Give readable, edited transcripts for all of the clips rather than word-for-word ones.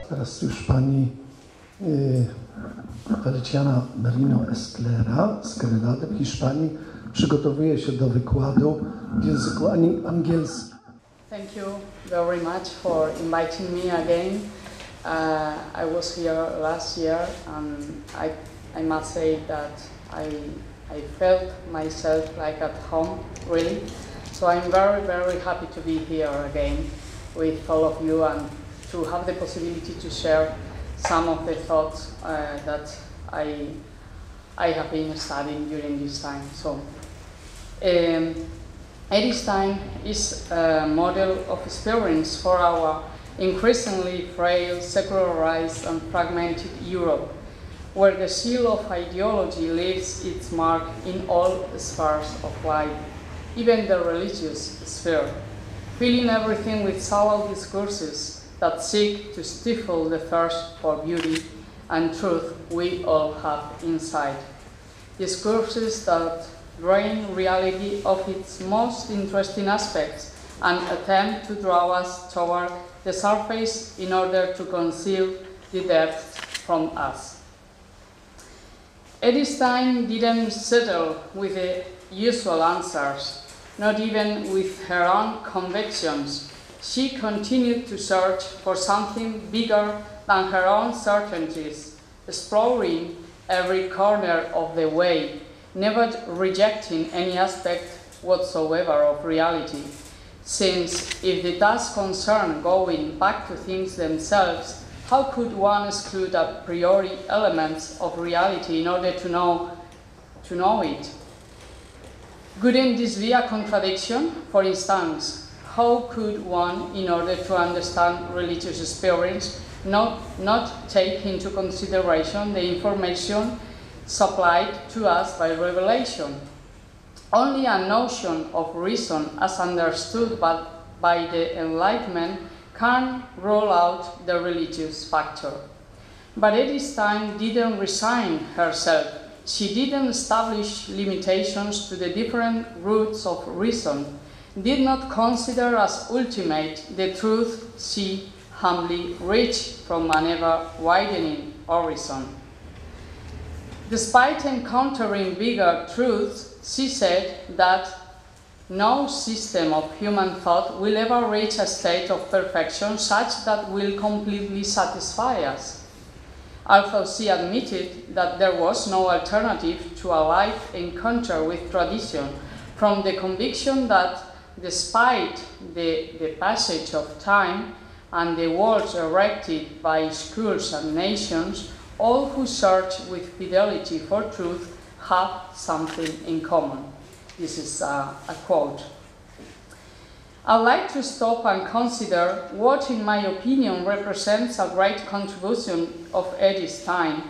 Teraz już pani Feliciana Merino Esclera z Granady w Hiszpanii przygotowuje się do wykładu w języku angielskim. Thank you very much for inviting me again. I was here last year and I must say that I felt myself like at home, really. So I'm very, very happy to be here again with all of you and to have the possibility to share some of the thoughts that I have been studying during this time. So, Edith Stein is a model of experience for our increasingly frail, secularized and fragmented Europe, where the seal of ideology leaves its mark in all spheres of life, even the religious sphere, filling everything with sour discourses that seek to stifle the thirst for beauty and truth we all have inside. Discourses that drain reality of its most interesting aspects and attempt to draw us toward the surface in order to conceal the depths from us. Edith Stein didn't settle with the usual answers, not even with her own convictions. She continued to search for something bigger than her own certainties, exploring every corner of the way, never rejecting any aspect whatsoever of reality. Since if the task concerned going back to things themselves, how could one exclude a priori elements of reality in order to know it? Couldn't this be a contradiction? For instance, how could one, in order to understand religious experience, not take into consideration the information supplied to us by revelation? Only a notion of reason as understood by the Enlightenment can rule out the religious factor. But Edith Stein didn't resign herself. She didn't establish limitations to the different routes of reason, did not consider as ultimate the truth she humbly reached from an ever-widening horizon. Despite encountering bigger truths, she said that no system of human thought will ever reach a state of perfection such that will completely satisfy us. Although she admitted that there was no alternative to a life encounter with tradition, from the conviction that despite the passage of time and the walls erected by schools and nations, all who search with fidelity for truth have something in common. This is a quote. I'd like to stop and consider what, in my opinion, represents a great contribution of Edith Stein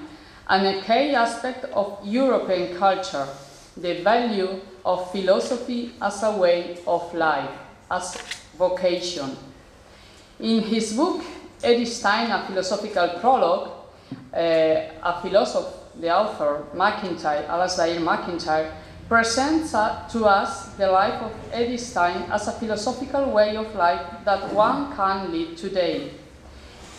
and a key aspect of European culture, the value of philosophy as a way of life, as vocation. In his book, Edith Stein, A Philosophical Prologue, a philosopher, the author, Alasdair MacIntyre, presents to us the life of Edith Stein as a philosophical way of life that one can live today.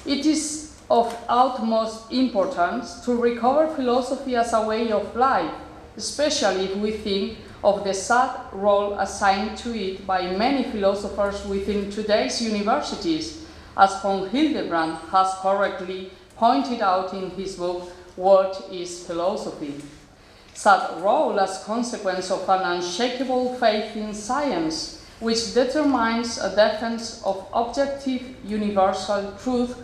It is of utmost importance to recover philosophy as a way of life, especially if we think of the sad role assigned to it by many philosophers within today's universities, as von Hildebrand has correctly pointed out in his book, What is Philosophy? Sad role as consequence of an unshakable faith in science, which determines a defense of objective universal truth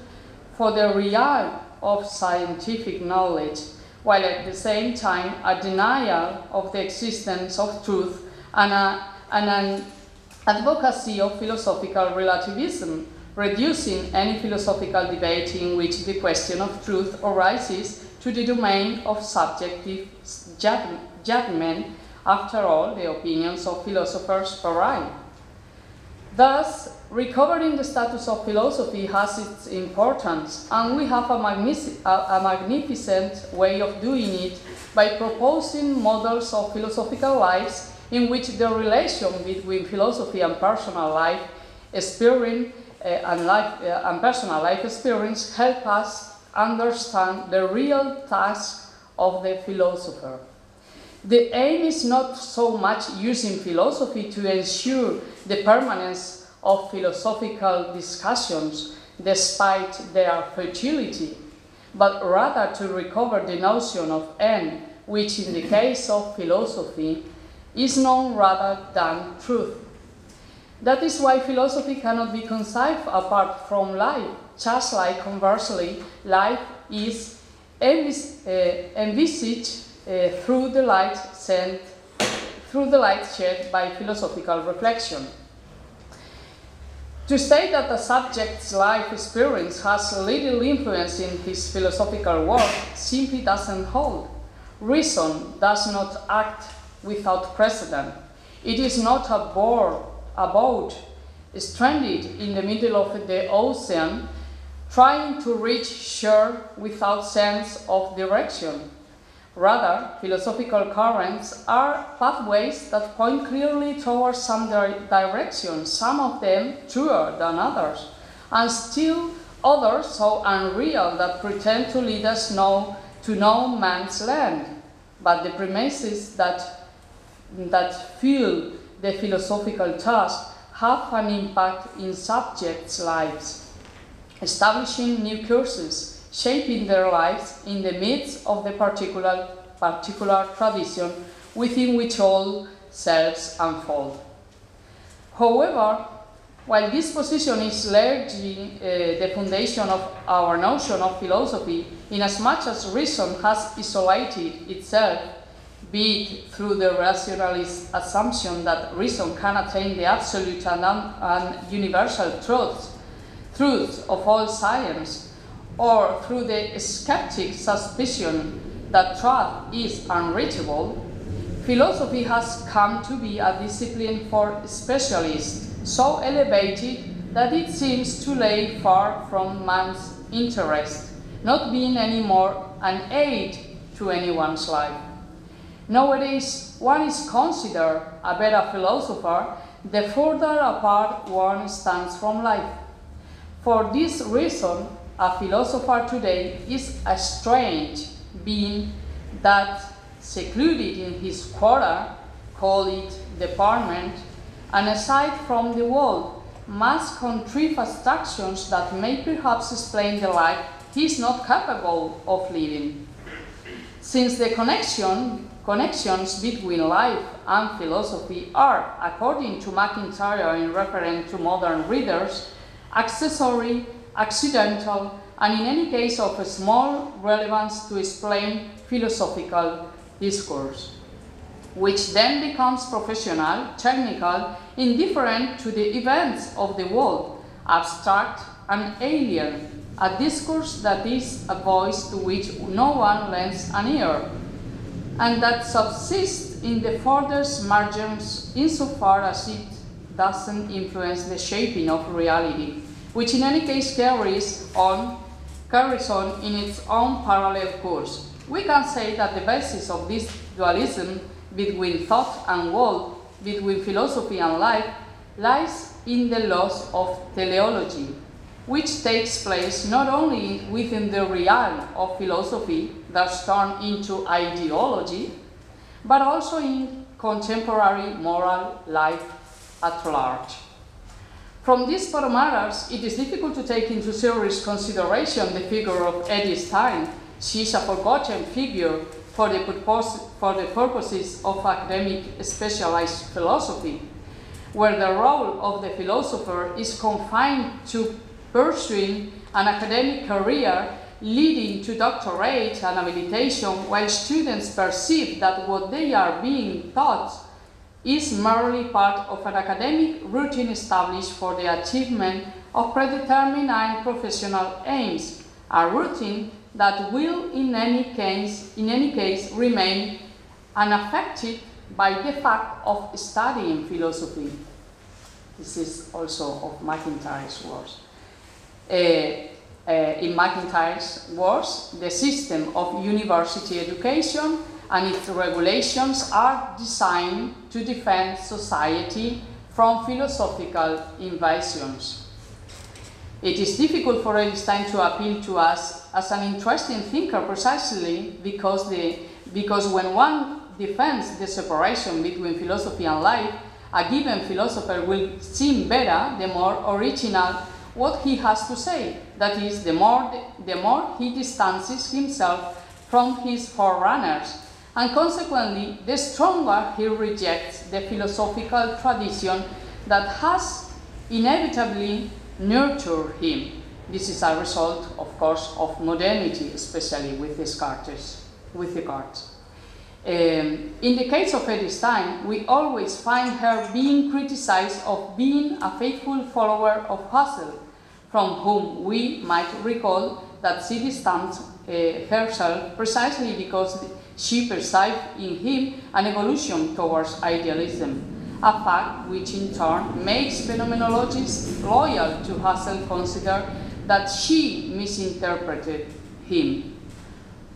for the realm of scientific knowledge, while at the same time a denial of the existence of truth and an advocacy of philosophical relativism, reducing any philosophical debate in which the question of truth arises to the domain of subjective judgment. After all, the opinions of philosophers vary. Thus, recovering the status of philosophy has its importance, and we have a magnificent way of doing it by proposing models of philosophical lives in which the relation between philosophy and personal life experience and personal life experience help us understand the real task of the philosopher. The aim is not so much using philosophy to ensure the permanence of philosophical discussions despite their fertility, but rather to recover the notion of end, which in the case of philosophy is known rather than truth. That is why philosophy cannot be conceived apart from life, just like conversely, life is envisaged through the light shed by philosophical reflection. To state that a subject's life experience has little influence in his philosophical work simply doesn't hold. Reason does not act without precedent. It is not a boat stranded in the middle of the ocean trying to reach shore without sense of direction. Rather, philosophical currents are pathways that point clearly towards some direction, some of them truer than others, and still others so unreal that pretend to lead us to no man's land. But the premises that fuel the philosophical task have an impact in subjects' lives, establishing new courses, shaping their lives in the midst of the particular tradition within which all selves unfold. However, while this position is largely the foundation of our notion of philosophy, inasmuch as reason has isolated itself, be it through the rationalist assumption that reason can attain the absolute and universal truths of all science, or through the skeptic suspicion that truth is unreachable, philosophy has come to be a discipline for specialists, so elevated that it seems to lay far from man's interest, not being any more an aid to anyone's life. Nowadays, one is considered a better philosopher the further apart one stands from life. For this reason, a philosopher today is a strange being that, secluded in his quarter, call it department, and aside from the world, must contrive abstractions that may perhaps explain the life he is not capable of living. Since the connections between life and philosophy are, according to MacIntyre in reference to modern readers, accessory, accidental, and in any case of a small relevance to explain philosophical discourse, which then becomes professional, technical, indifferent to the events of the world, abstract and alien, a discourse that is a voice to which no one lends an ear, and that subsists in the furthest margins insofar as it doesn't influence the shaping of reality, which in any case carries on in its own parallel course. We can say that the basis of this dualism between thought and world, between philosophy and life, lies in the loss of teleology, which takes place not only within the realm of philosophy, thus turned into ideology, but also in contemporary moral life at large. From these parameters, it is difficult to take into serious consideration the figure of Edith Stein. She is a forgotten figure for the purposes of academic specialized philosophy, where the role of the philosopher is confined to pursuing an academic career leading to doctorate and habilitation, while students perceive that what they are being taught is merely part of an academic routine established for the achievement of predetermined and professional aims, a routine that will in any case remain unaffected by the fact of studying philosophy. This is also of MacIntyre's words. In MacIntyre's words, the system of university education and its regulations are designed to defend society from philosophical invasions. It is difficult for Edith Stein to appeal to us as an interesting thinker precisely because when one defends the separation between philosophy and life, a given philosopher will seem better the more original what he has to say. That is, the more he distances himself from his forerunners, and consequently, the stronger he rejects the philosophical tradition that has inevitably nurtured him. This is a result, of course, of modernity, especially with Descartes. In the case of Edith Stein, we always find her being criticized of being a faithful follower of Husserl, from whom we might recall that she distanced herself precisely because she perceived in him an evolution towards idealism, a fact which in turn makes phenomenologists loyal to Husserl consider that she misinterpreted him,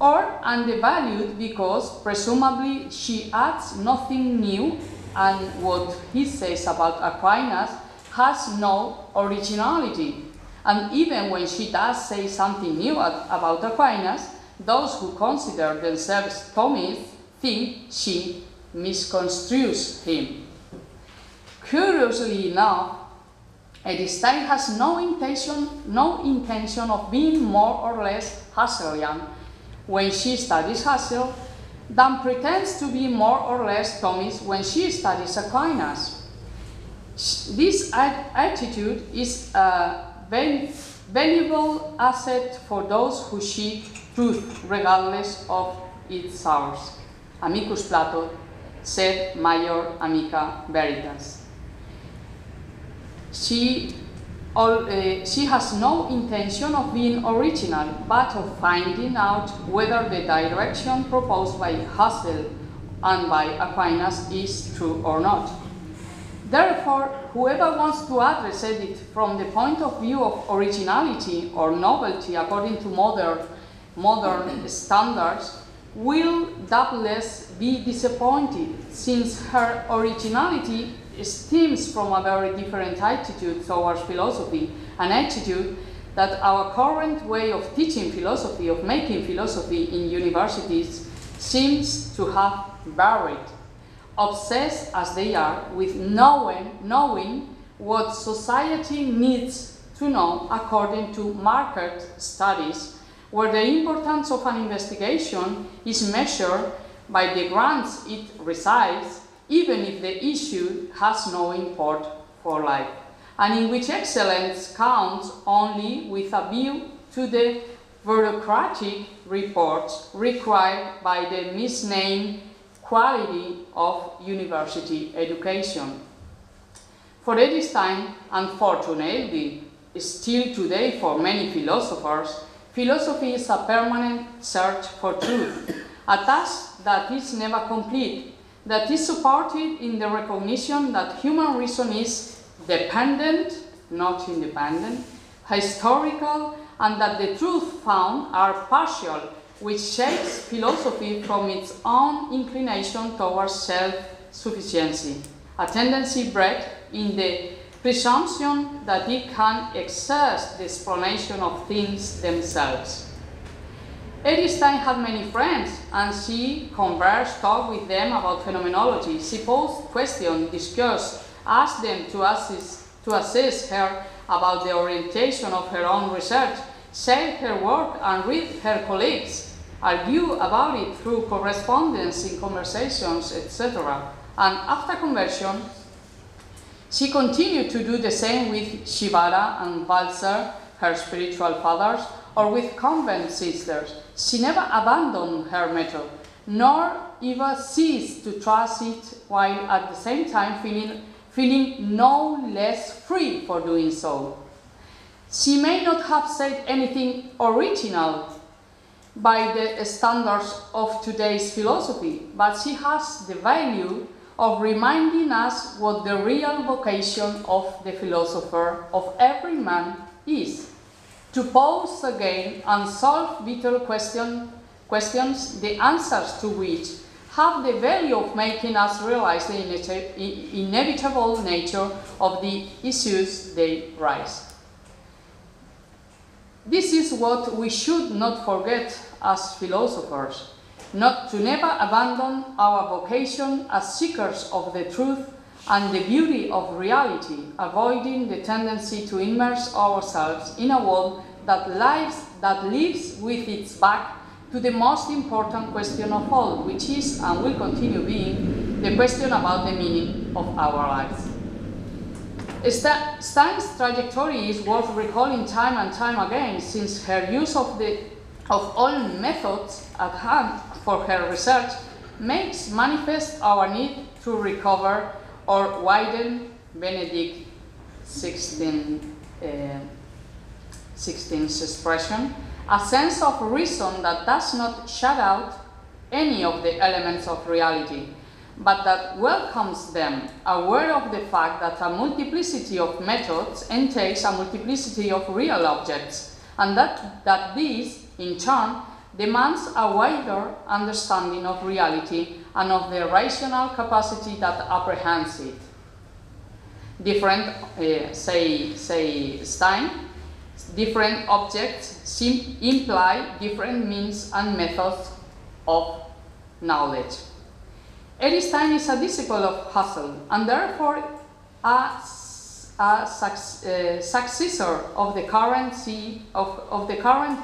or undervalued because presumably she adds nothing new, and what he says about Aquinas has no originality. And even when she does say something new about Aquinas, those who consider themselves Thomists think she misconstrues him. Curiously enough, Edith Stein has no intention of being more or less Husserlian when she studies Husserl than pretends to be more or less Thomist when she studies Aquinas. This attitude is a valuable asset for those who seek truth regardless of its source. Amicus Plato, sed major amica veritas. She has no intention of being original, but of finding out whether the direction proposed by Husserl and by Aquinas is true or not. Therefore, whoever wants to address Edith from the point of view of originality or novelty according to modern standards will doubtless be disappointed, since her originality stems from a very different attitude towards philosophy, an attitude that our current way of teaching philosophy, of making philosophy in universities, seems to have buried, obsessed as they are with knowing what society needs to know according to market studies, where the importance of an investigation is measured by the grants it receives, even if the issue has no import for life, and in which excellence counts only with a view to the bureaucratic reports required by the misnamed quality of university education. For Edith Stein, unfortunately, still today for many philosophers, philosophy is a permanent search for truth, a task that is never complete, that is supported in the recognition that human reason is dependent, not independent, historical, and that the truth found are partial, which shapes philosophy from its own inclination towards self-sufficiency, a tendency bred in the presumption that it can exhaust the explanation of things themselves. Edith Stein had many friends, and she conversed, talked with them about phenomenology. She posed questions, discussed, asked them to assess her about the orientation of her own research, share her work and read her colleagues, argue about it through correspondence in conversations, etc. And after conversion, she continued to do the same with Shibara and Balzer, her spiritual fathers, or with convent sisters. She never abandoned her method, nor even ceased to trust it, while at the same time feeling no less free for doing so. She may not have said anything original by the standards of today's philosophy, but she has the value of reminding us what the real vocation of the philosopher, of every man, is: to pose again unsolved vital questions, the answers to which have the value of making us realize the inevitable nature of the issues they raise. This is what we should not forget as philosophers, not to never abandon our vocation as seekers of the truth and the beauty of reality, avoiding the tendency to immerse ourselves in a world that lives with its back to the most important question of all, which is and will continue being the question about the meaning of our lives. Stein's trajectory is worth recalling time and time again, since her use of all methods at hand for her research makes manifest our need to recover or widen Benedict XVI's expression, a sense of reason that does not shut out any of the elements of reality, but that welcomes them, aware of the fact that a multiplicity of methods entails a multiplicity of real objects, and that this, in turn, demands a wider understanding of reality and of the rational capacity that apprehends it. Different, say Stein, different objects imply different means and methods of knowledge. Edith Stein is a disciple of Husserl and therefore a successor of the current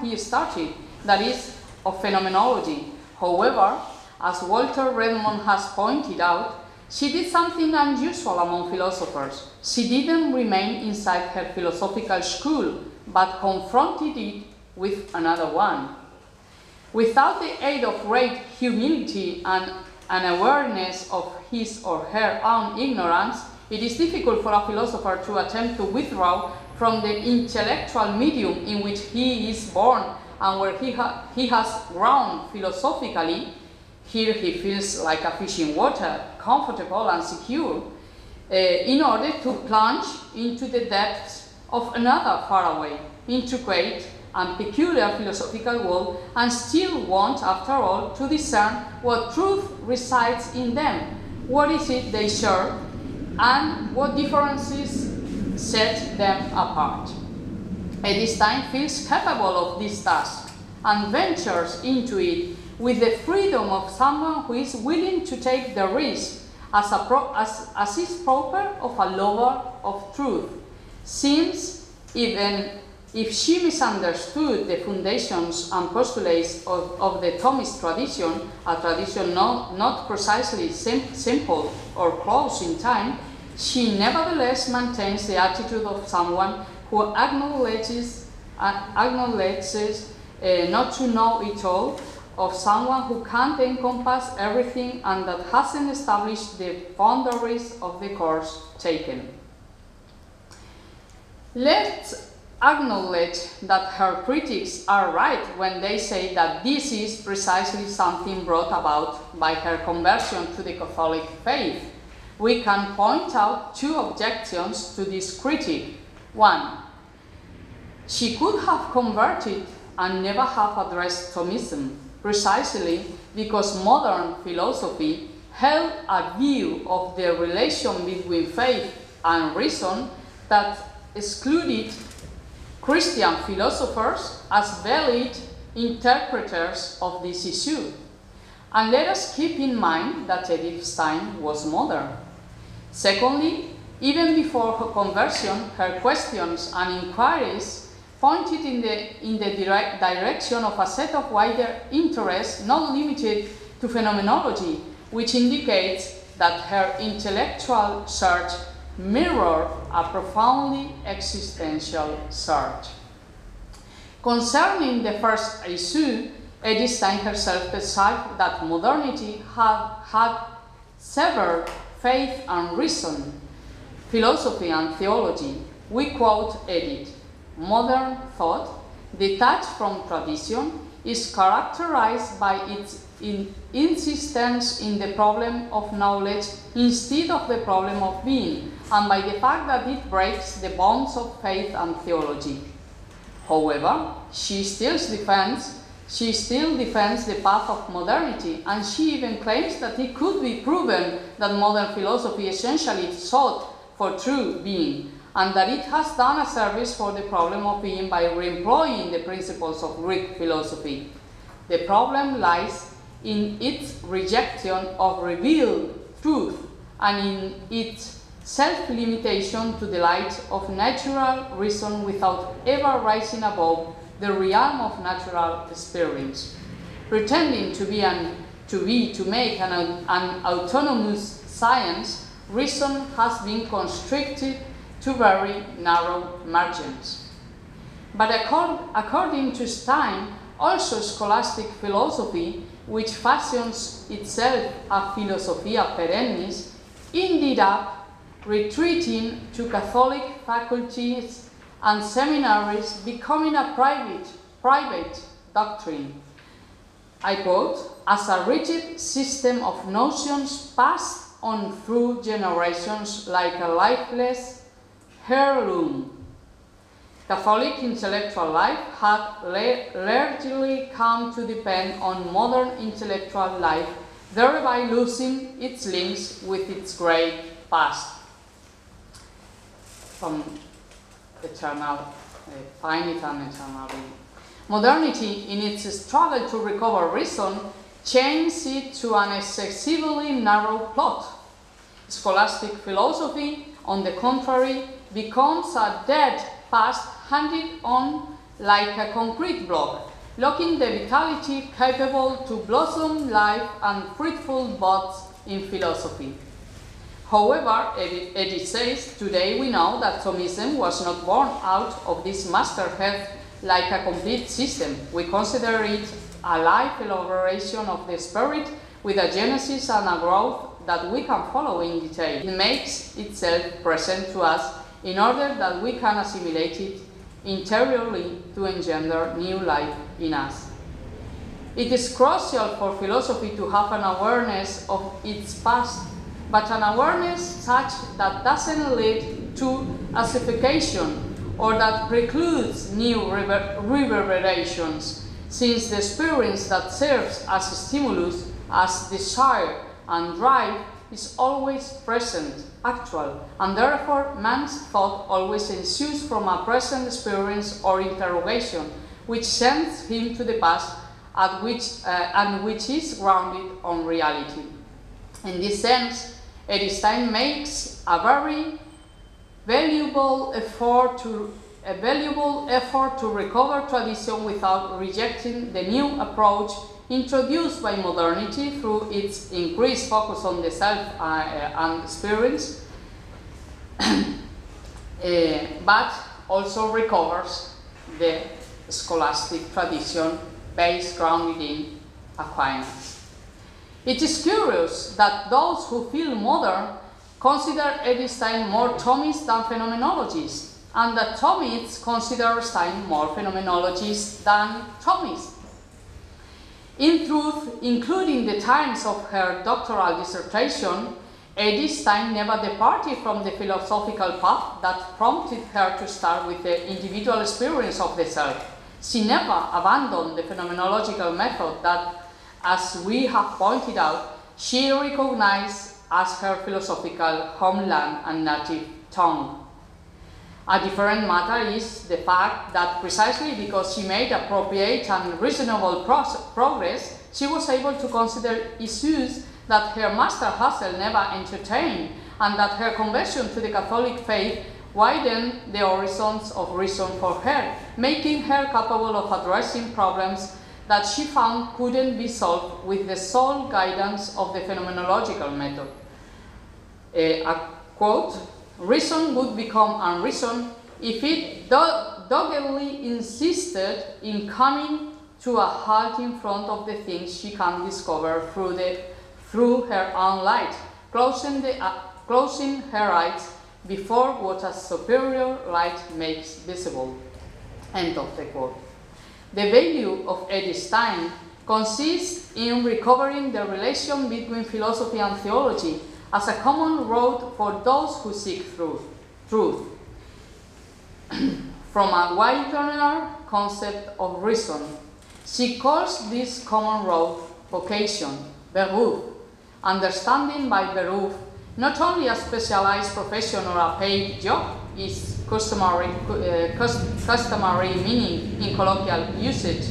he started, that is, of phenomenology. However, as Walter Redmond has pointed out, she did something unusual among philosophers. She didn't remain inside her philosophical school, but confronted it with another one. Without the aid of great humility and an awareness of his or her own ignorance, it is difficult for a philosopher to attempt to withdraw from the intellectual medium in which he is born and where he has grown philosophically. Here he feels like a fish in water, comfortable and secure, in order to plunge into the depths of another faraway, intricate and peculiar philosophical world, and still want, after all, to discern what truth resides in them, what is it they share, and what differences set them apart. Edith Stein feels capable of this task and ventures into it with the freedom of someone who is willing to take the risk, as is proper of a lover of truth, since even if she misunderstood the foundations and postulates of the Thomist tradition, a tradition not precisely simple or close in time, she nevertheless maintains the attitude of someone who acknowledges not to know it all, of someone who can't encompass everything and that hasn't established the boundaries of the course taken. Let's acknowledge that her critics are right when they say that this is precisely something brought about by her conversion to the Catholic faith. We can point out two objections to this critique. One, she could have converted and never have addressed Thomism, precisely because modern philosophy held a view of the relation between faith and reason that excluded Christian philosophers as valid interpreters of this issue. And let us keep in mind that Edith Stein was modern. Secondly, even before her conversion, her questions and inquiries pointed in the direct direction of a set of wider interests not limited to phenomenology, which indicates that her intellectual search mirrored a profoundly existential search. Concerning the first issue, Edith Stein herself specified that modernity had severed faith and reason, philosophy and theology. We quote Edith: "Modern thought, detached from tradition, is characterized by its insistence in the problem of knowledge instead of the problem of being, and by the fact that it breaks the bonds of faith and theology." However, she still defends the path of modernity, and she even claims that it could be proven that modern philosophy essentially sought for true being, and that it has done a service for the problem of being by re-employing the principles of Greek philosophy. The problem lies in its rejection of revealed truth and in its self-limitation to the light of natural reason without ever rising above the realm of natural experience. Pretending to make an autonomous science, reason has been constricted to very narrow margins. But according to Stein, also scholastic philosophy, which fashions itself a philosophia perennis, ended up retreating to Catholic faculties and seminaries, becoming a private doctrine. I quote, as a rigid system of notions passed on through generations like a lifeless heirloom. Catholic intellectual life had largely come to depend on modern intellectual life, thereby losing its links with its great past. From eternal, finite and eternal being. Modernity, in its struggle to recover reason, changed it to an excessively narrow plot. Scholastic philosophy, on the contrary, becomes a dead past handed on like a concrete block, locking the vitality capable to blossom life and fruitful buds in philosophy. However, Edith says, today we know that Thomism was not born out of this masterhead like a complete system. We consider it a life elaboration of the spirit with a genesis and a growth that we can follow in detail. It makes itself present to us in order that we can assimilate it interiorly to engender new life in us. It is crucial for philosophy to have an awareness of its past, but an awareness such that doesn't lead to ossification or that precludes new reverberations, since the experience that serves as a stimulus, as desire and drive, is always present, actual, and therefore man's thought always ensues from a present experience or interrogation, which sends him to the past and which is grounded on reality. In this sense, Edith Stein makes a very valuable effort to recover tradition without rejecting the new approach introduced by modernity through its increased focus on the self and experience, but also recovers the scholastic tradition based grounded in Aquinas. It is curious that those who feel modern consider Edith Stein more Thomist than phenomenologist, and that Thomists consider Stein more phenomenologist than Thomist. In truth, including the times of her doctoral dissertation, Edith Stein never departed from the philosophical path that prompted her to start with the individual experience of the self. She never abandoned the phenomenological method that, as we have pointed out, she recognized as her philosophical homeland and native tongue. A different matter is the fact that precisely because she made appropriate and reasonable progress, she was able to consider issues that her master Husserl never entertained, and that her conversion to the Catholic faith widened the horizons of reason for her, making her capable of addressing problems that she found couldn't be solved with the sole guidance of the phenomenological method. A quote, reason would become unreason if it doggedly insisted in coming to a halt in front of the things she can discover through her own light, closing her eyes before what a superior light makes visible. End of the quote. The value of Edith Stein consists in recovering the relation between philosophy and theology as a common road for those who seek truth, from a wider concept of reason. She calls this common road vocation, beruf, understanding by beruf not only a specialized profession or a paid job, its customary meaning in colloquial usage,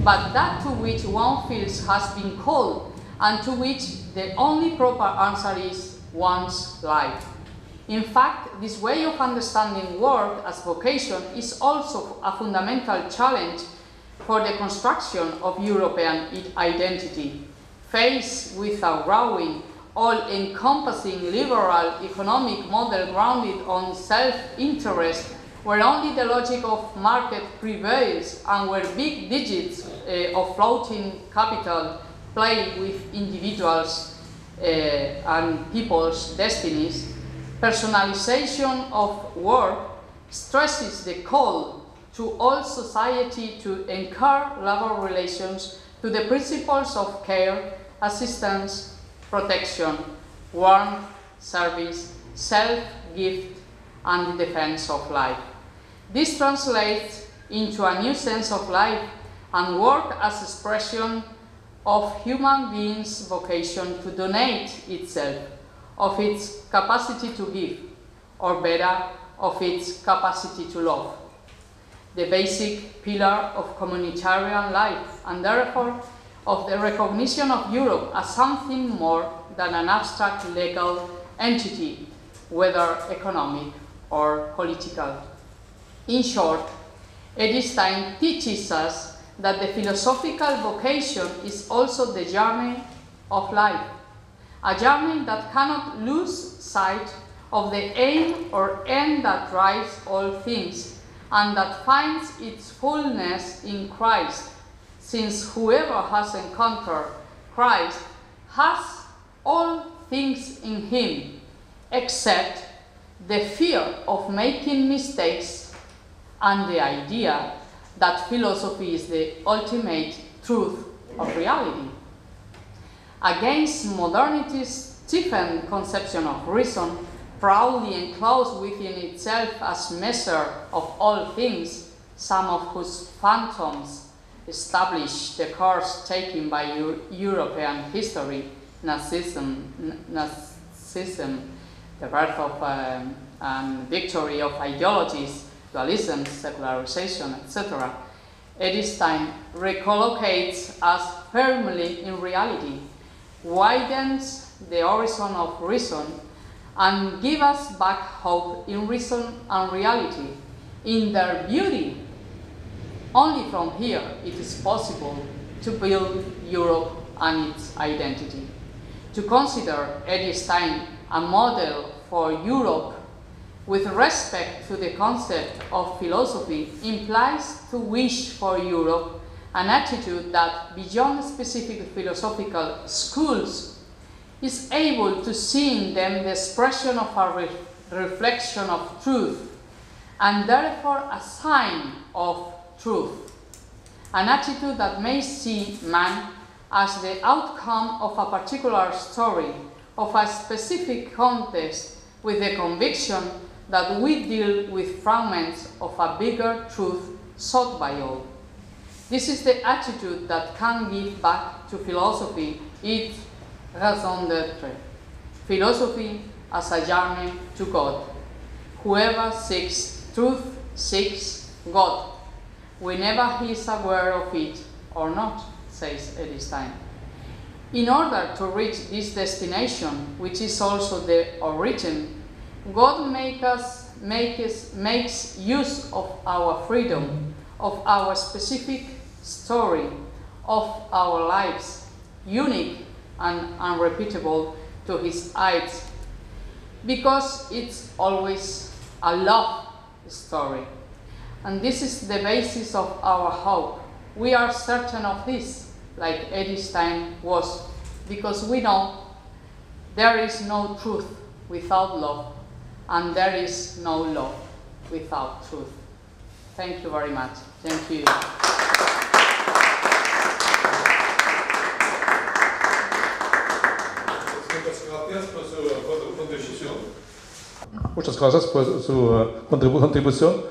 but that to which one feels has been called, and to which the only proper answer is one's life. In fact, this way of understanding work as vocation is also a fundamental challenge for the construction of European identity. Faced with a growing, all-encompassing liberal economic model grounded on self-interest, where only the logic of market prevails and where big digits of floating capital play with individuals and people's destinies, personalization of work stresses the call to all society to anchor labor relations to the principles of care, assistance, protection, warmth, service, self-gift, and the defense of life. This translates into a new sense of life and work as expression of human beings' vocation to donate itself, of its capacity to give, or better, of its capacity to love. The basic pillar of communitarian life, and therefore of the recognition of Europe as something more than an abstract legal entity, whether economic or political. In short, Edith Stein teaches us that the philosophical vocation is also the journey of life, a journey that cannot lose sight of the aim or end that drives all things, and that finds its fullness in Christ, since whoever has encountered Christ has all things in him, except the fear of making mistakes and the idea that philosophy is the ultimate truth of reality. Against modernity's stiffened conception of reason, proudly enclosed within itself as measure of all things, some of whose phantoms establish the course taken by European history, Nazism, the birth of and victory of ideologies, dualism, secularization, etc., Edith Stein recollocates us firmly in reality, widens the horizon of reason, and give us back hope in reason and reality, in their beauty. Only from here it is possible to build Europe and its identity. To consider Edith Stein a model for Europe with respect to the concept of philosophy implies to wish for Europe an attitude that, beyond specific philosophical schools, is able to see in them the expression of a reflection of truth, and therefore a sign of truth. An attitude that may see man as the outcome of a particular story, of a specific context, with the conviction that we deal with fragments of a bigger truth sought by all. This is the attitude that can give back to philosophy its raison d'être. Philosophy as a journey to God. Whoever seeks truth seeks God, whenever he is aware of it or not, says Edith Stein. In order to reach this destination, which is also the origin, God makes use of our freedom, of our specific story, of our lives, unique and unrepeatable to his eyes, because it's always a love story. And this is the basis of our hope. We are certain of this, like Edith Stein was, because we know there is no truth without love, and there is no love without truth. Thank you very much. Thank you. Muchas gracias por su contribución,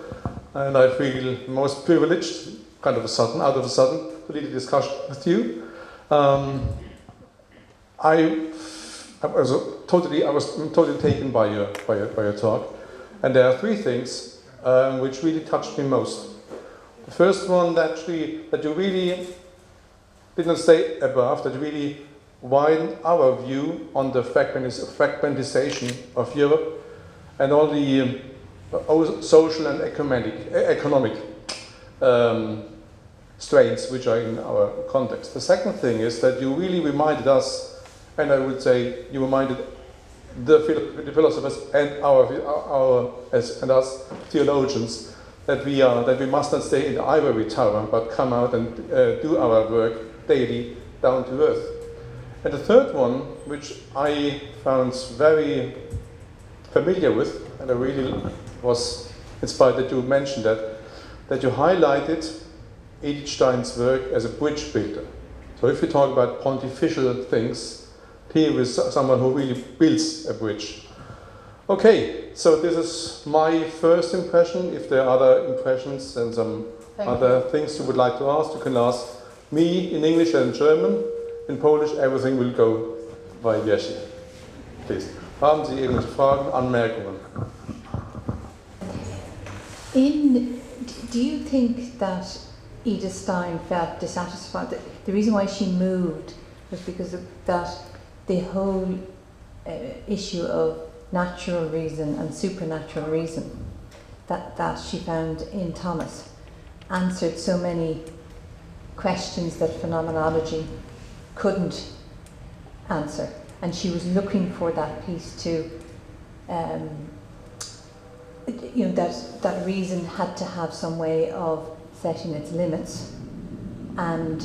and I feel most privileged, kind of out of a sudden, to lead a discussion with you. I was totally taken by your talk, And there are three things which really touched me most. The first one, that you really didn't stay above, that you really widen our view on the fragmentization of Europe and all the social and economic strains which are in our context. The second thing is that you really reminded us, and I would say you reminded the philosophers and and us theologians, that we must not stay in the ivory tower, but come out and do our work daily, down to earth. And the third one, which I found very familiar with, and I really was inspired that you mentioned that you highlighted Edith Stein's work as a bridge builder. So if you talk about pontifical things, here is someone who really builds a bridge. Okay, so this is my first impression. If there are other impressions and some other things you would like to ask, you can ask me in English and German. In Polish, everything will go by Jerzy. Please. Haben Sie irgendwelche Fragen, Anmerkungen? Do you think that Edith Stein felt dissatisfied? The reason why she moved was because of the whole issue of natural reason and supernatural reason that she found in Thomas answered so many questions that phenomenology couldn't answer, and she was looking for that piece to that reason had to have some way of setting its limits, and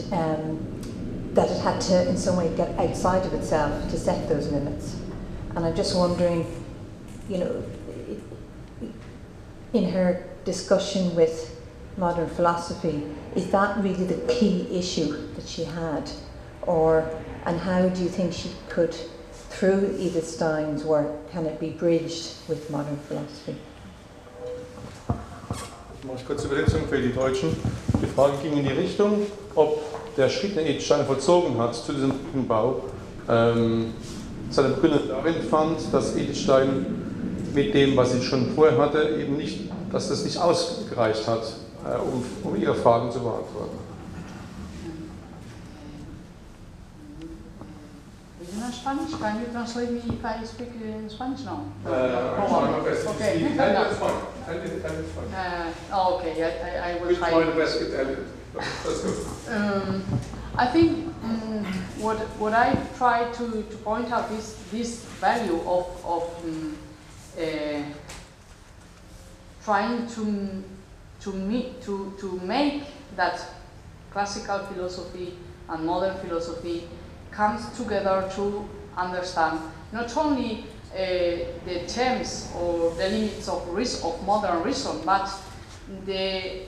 that it had to in some way get outside of itself to set those limits. And I'm just wondering, in her discussion with modern philosophy, is that really the key issue that she had? And how do you think she could, through Edith Stein's work, can it be bridged with modern philosophy? Mache ich kurze Übersetzung für die Deutschen. Die Frage ging in die Richtung, ob der Schritt, den Edith Stein vollzogen hat zu diesem Brückenbau, seine Begründung darin fand, dass Edith Stein mit dem, was sie schon vorher hatte, eben nicht, dass das nicht ausgereicht hat, um ihre Fragen zu beantworten. Spanish? Can you translate me if I speak in Spanish now? Okay. That's fine. Okay, I will try. We'll try the best Italian. That's good. I think what I try to point out is this value of trying to make that classical philosophy and modern philosophy comes together to understand not only the terms or the limits of modern reason, but the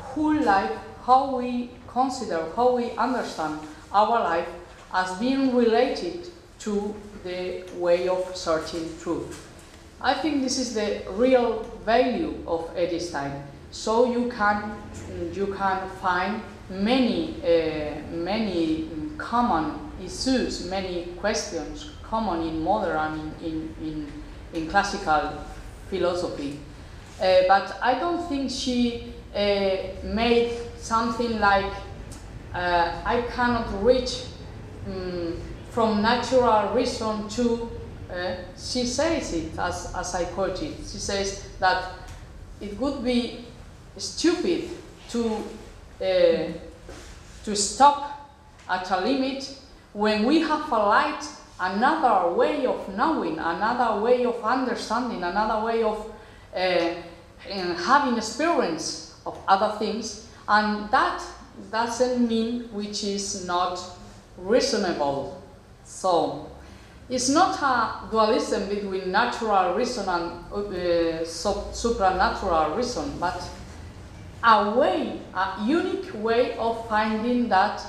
whole life, how we consider, how we understand our life as being related to the way of searching truth. I think this is the real value of Edith Stein. So you can find many common issues, many questions common in modern in classical philosophy. But I don't think she made something like I cannot reach from natural reason to she says it as I quote it. She says that it would be stupid to stop at a limit when we have a light, another way of knowing, another way of understanding, another way of having experience of other things, and that doesn't mean which is not reasonable. So it's not a dualism between natural reason and supernatural reason, but a unique way of finding that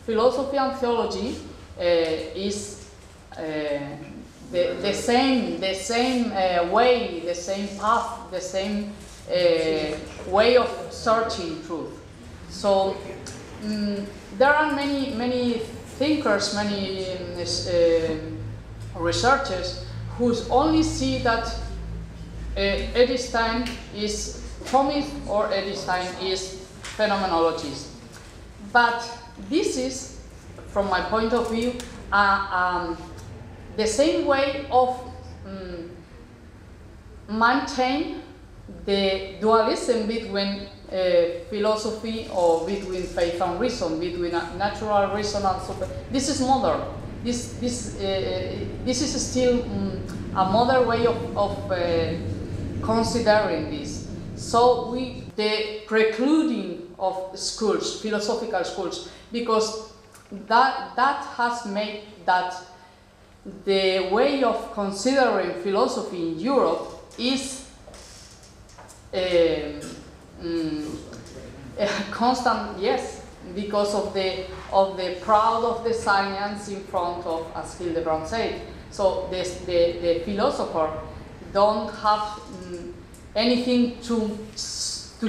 philosophy and theology is the same way, the same path, the same way of searching truth. So there are many thinkers, many researchers who only see that Edith Stein is Thomas or Edith Stein is phenomenologist. But this is, from my point of view, the same way of maintain the dualism between philosophy or between faith and reason, between natural reason and super. This is modern. This is still a modern way of considering this. So the precluding of schools, philosophical schools, because that has made that the way of considering philosophy in Europe is constant, yes, because of the proud of the science in front of, as Hildebrand said. So the philosopher don't have anything to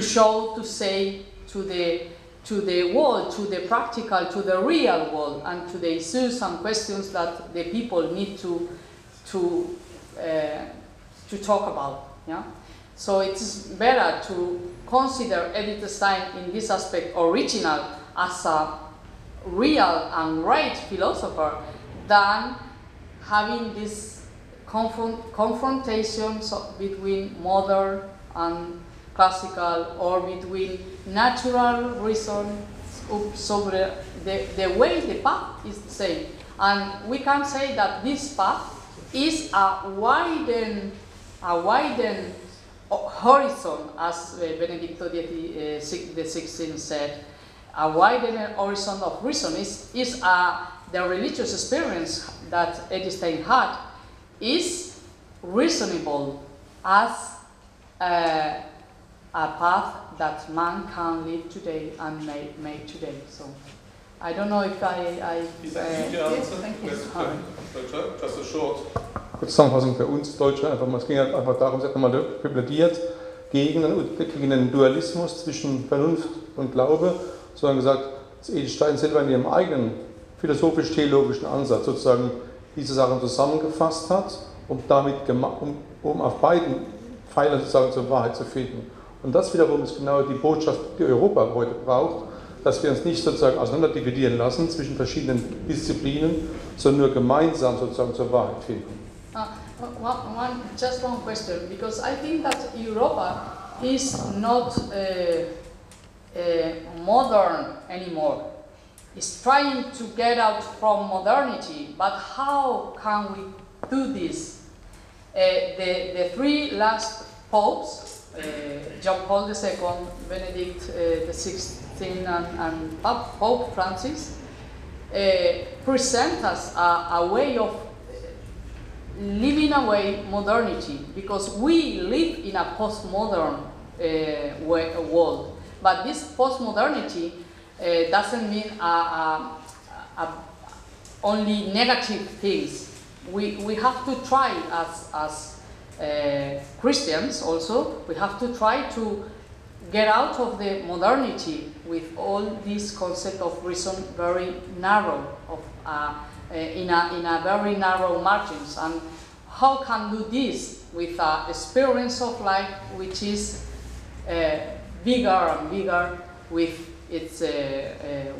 show, to say to the world, to the practical, to the real world, and to the issues and questions that the people need to talk about. Yeah. So it's better to consider Edith Stein in this aspect original as a real and great philosopher than having this confrontations between modern and classical, or between natural reason. So the way, the path is the same. And we can say that this path is a widened horizon, as Benedicto XVI said. A widened horizon of reason is the religious experience that Edith Stein had is reasonable as a path that man can live today and make today. So I don't know if yes, thank you. Just a short. Kurze Zusammenfassung für uns Deutsche. Es ging einfach darum, sie hat nochmal plädiert gegen den Dualismus zwischen Vernunft und Glaube, sondern gesagt, dass Edith Stein selber in ihrem eigenen philosophisch-theologischen Ansatz sozusagen diese Sachen zusammengefasst hat, um auf beiden Pfeilern sozusagen zur Wahrheit zu finden. Und das wiederum ist genau die Botschaft, die Europa heute braucht, dass wir uns nicht sozusagen auseinander dividieren lassen zwischen verschiedenen Disziplinen, sondern nur gemeinsam sozusagen zur Wahrheit finden. Just one question, because I think that Europa is not modern anymore. It's trying to get out from modernity, but how can we do this? The three last popes, John Paul II, Benedict XVI, and Pope Francis, present us a way of living away modernity, because we live in a postmodern world. But this postmodernity doesn't mean only negative things. We have to try as Christians also, we have to try to get out of the modernity with all this concept of reason very narrow, in a very narrow margins. And how can do this with an experience of life which is bigger and bigger with its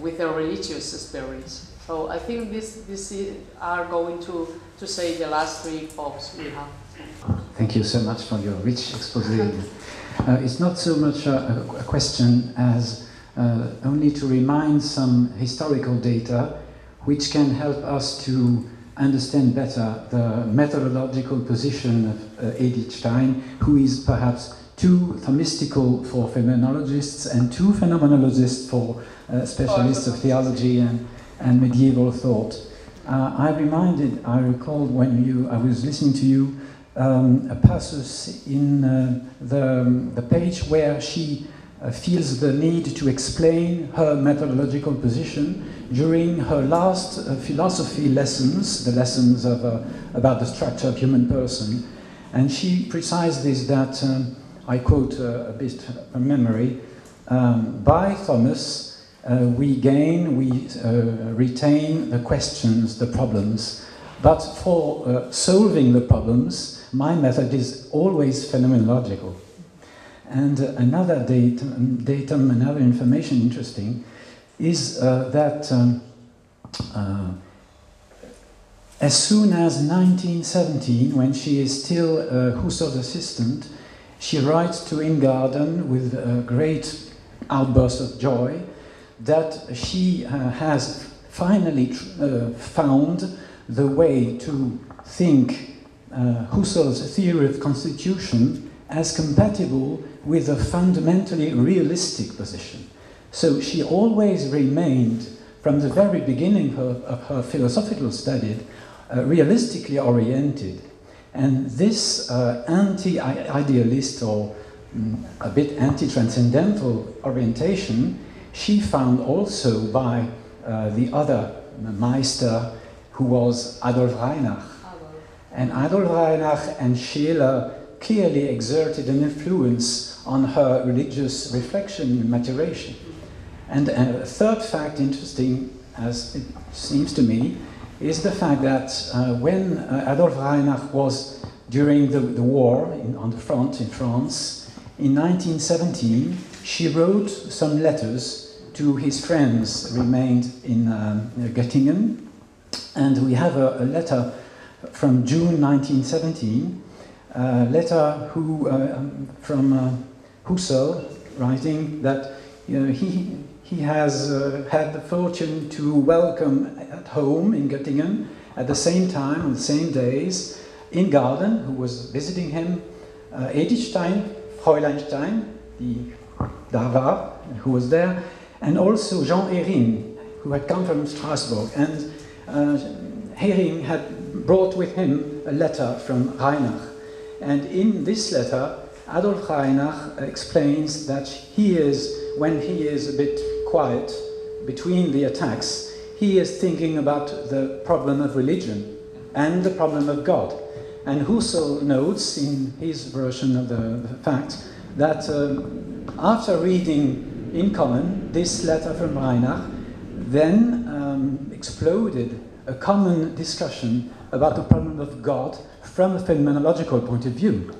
with a religious experience? So I think this are going to say the last three popes we have. Thank you so much for your rich exposé. It's not so much a question as only to remind some historical data which can help us to understand better the methodological position of Edith Stein, who is perhaps too Thomistical for phenomenologists and too phenomenologist for specialists of theology and medieval thought. I recalled when I was listening to you, a passus in the page where she feels the need to explain her methodological position during her last philosophy lessons, the lessons about the structure of human person. And she precises that, I quote a bit from memory, by Thomas we retain the questions, the problems, but for solving the problems, my method is always phenomenological. And another datum, another information interesting, is that as soon as 1917, when she is still Husserl's assistant, she writes to Ingarden with a great outburst of joy that she has finally found the way to think Husserl's theory of constitution as compatible with a fundamentally realistic position. So she always remained, from the very beginning of her philosophical study, realistically oriented. And this anti-idealist or a bit anti-transcendental orientation she found also by the other Meister, who was Adolf Reinach. And Adolf Reinach and Scheler clearly exerted an influence on her religious reflection and maturation. And a third fact, interesting as it seems to me, is the fact that when Adolf Reinach was during the war on the front in France, in 1917, she wrote some letters to his friends remained in Göttingen. And we have a letter from June 1917, a letter from Husserl, writing that he has had the fortune to welcome at home in Göttingen, at the same time, on the same days, Ingarden, who was visiting him, Edith Stein, Fräulein Stein, the Dava, who was there, and also Jean Hering, who had come from Strasbourg. And Hering had brought with him a letter from Reinach. And in this letter, Adolf Reinach explains that when he is a bit quiet between the attacks, he is thinking about the problem of religion and the problem of God. And Husserl notes in his version of the fact that after reading in common this letter from Reinach, then exploded a common discussion about the problem of God from a phenomenological point of view.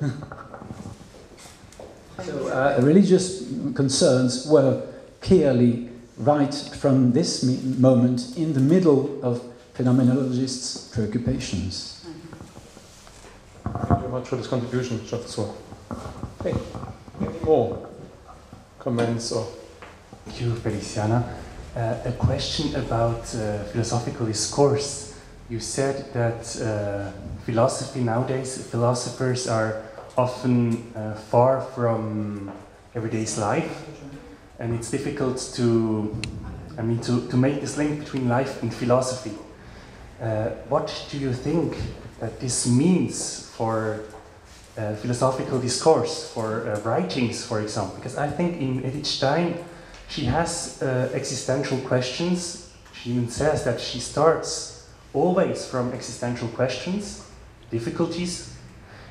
So religious concerns were clearly right from this moment in the middle of phenomenologists' preoccupations. Thank you very much for this contribution, Professor. Hey, any more comments or? Thank you, Feliciana. A question about philosophical discourse. You said that philosophy nowadays, philosophers are often far from everyday's life, and it's difficult to make this link between life and philosophy. What do you think that this means for philosophical discourse, for writings, for example? Because I think in Edith Stein, she has existential questions. She even says that she starts always from existential questions, difficulties,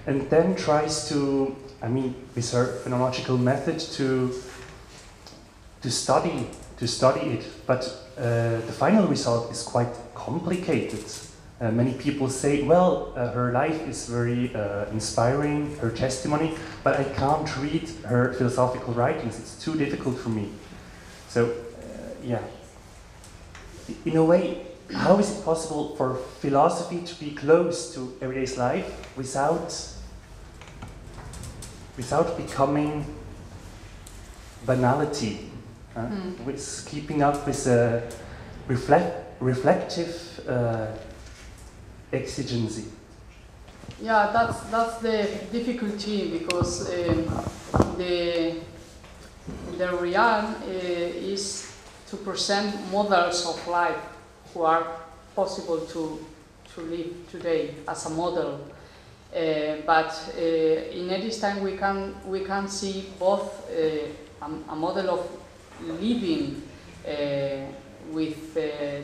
and then tries to, with her phenomenological method, to study it. But the final result is quite complicated. Many people say, well, her life is very inspiring, her testimony, but I can't read her philosophical writings. It's too difficult for me. So, in a way, how is it possible for philosophy to be close to everyday's life without becoming banality? With keeping up with a reflective exigency. Yeah, that's the difficulty, because the realm is to present models of life who are possible to live today as a model. But in Edith Stein we can see both a model of living with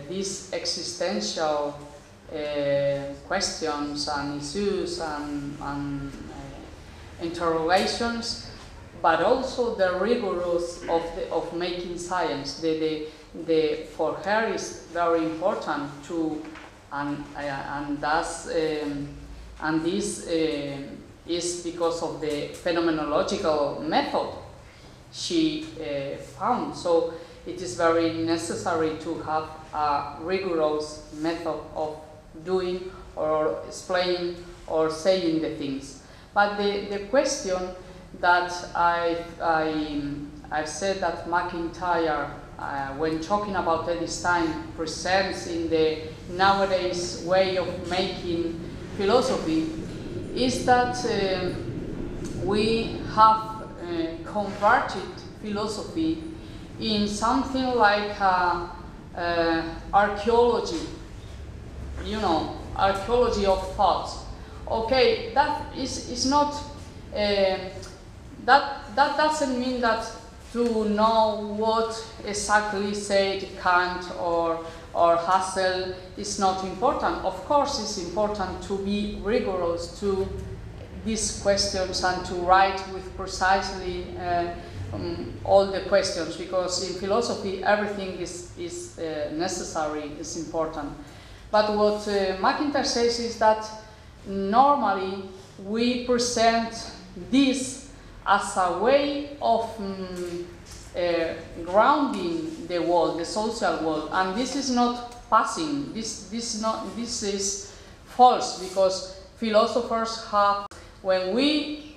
these existential questions and issues and interrogations, but also the rigorous of making science. For her is very important to, and thus And this is because of the phenomenological method she found. So it is very necessary to have a rigorous method of doing or explaining or saying the things. But the question that I've said that McIntyre, when talking about Edith Stein, presents in the nowadays way of making philosophy, is that we have converted philosophy in something like archaeology, you know, archaeology of thoughts. Okay, that is not, that doesn't mean that to know what exactly said Kant or Husserl is not important. Of course it's important to be rigorous to these questions and to write with precisely all the questions, because in philosophy everything is necessary, is important. But what McIntyre says is that normally we present this as a way of grounding the world, the social world, and this is not passing. This is false, because philosophers have, when we,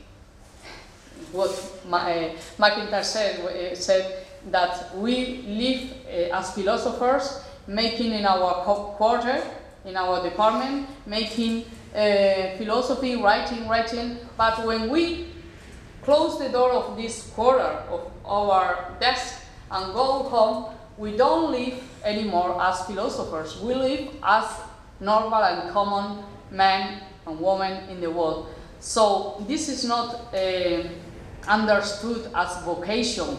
what McIntyre said that we live as philosophers, making in our quarter, in our department, making philosophy, writing, but when we close the door of this quarter of our desk and go home, we don't live anymore as philosophers. We live as normal and common men and women in the world. So this is not understood as vocation.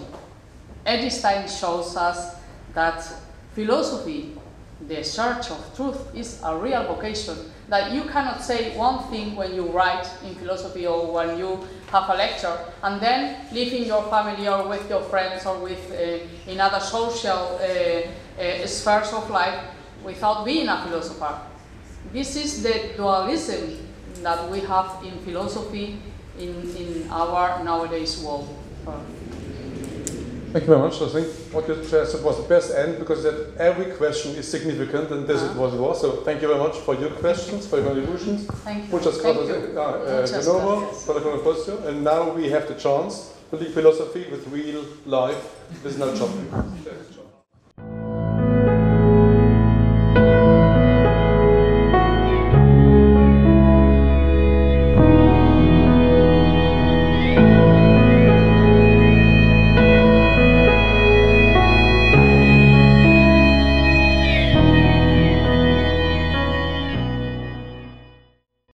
Edith Stein shows us that philosophy, the search of truth, is a real vocation, that you cannot say one thing when you write in philosophy or when you have a lecture and then live in your family or with your friends or with in other social spheres of life without being a philosopher. This is the dualism that we have in philosophy in our nowadays world. Thank you very much. I think what you said was the best end, because that every question is significant, and this is what it was. So thank you very much for your questions, for your contributions. Thank you. Muchas gracias de nuevo por la conversación. And now we have the chance to leave philosophy with real life, with no shopping.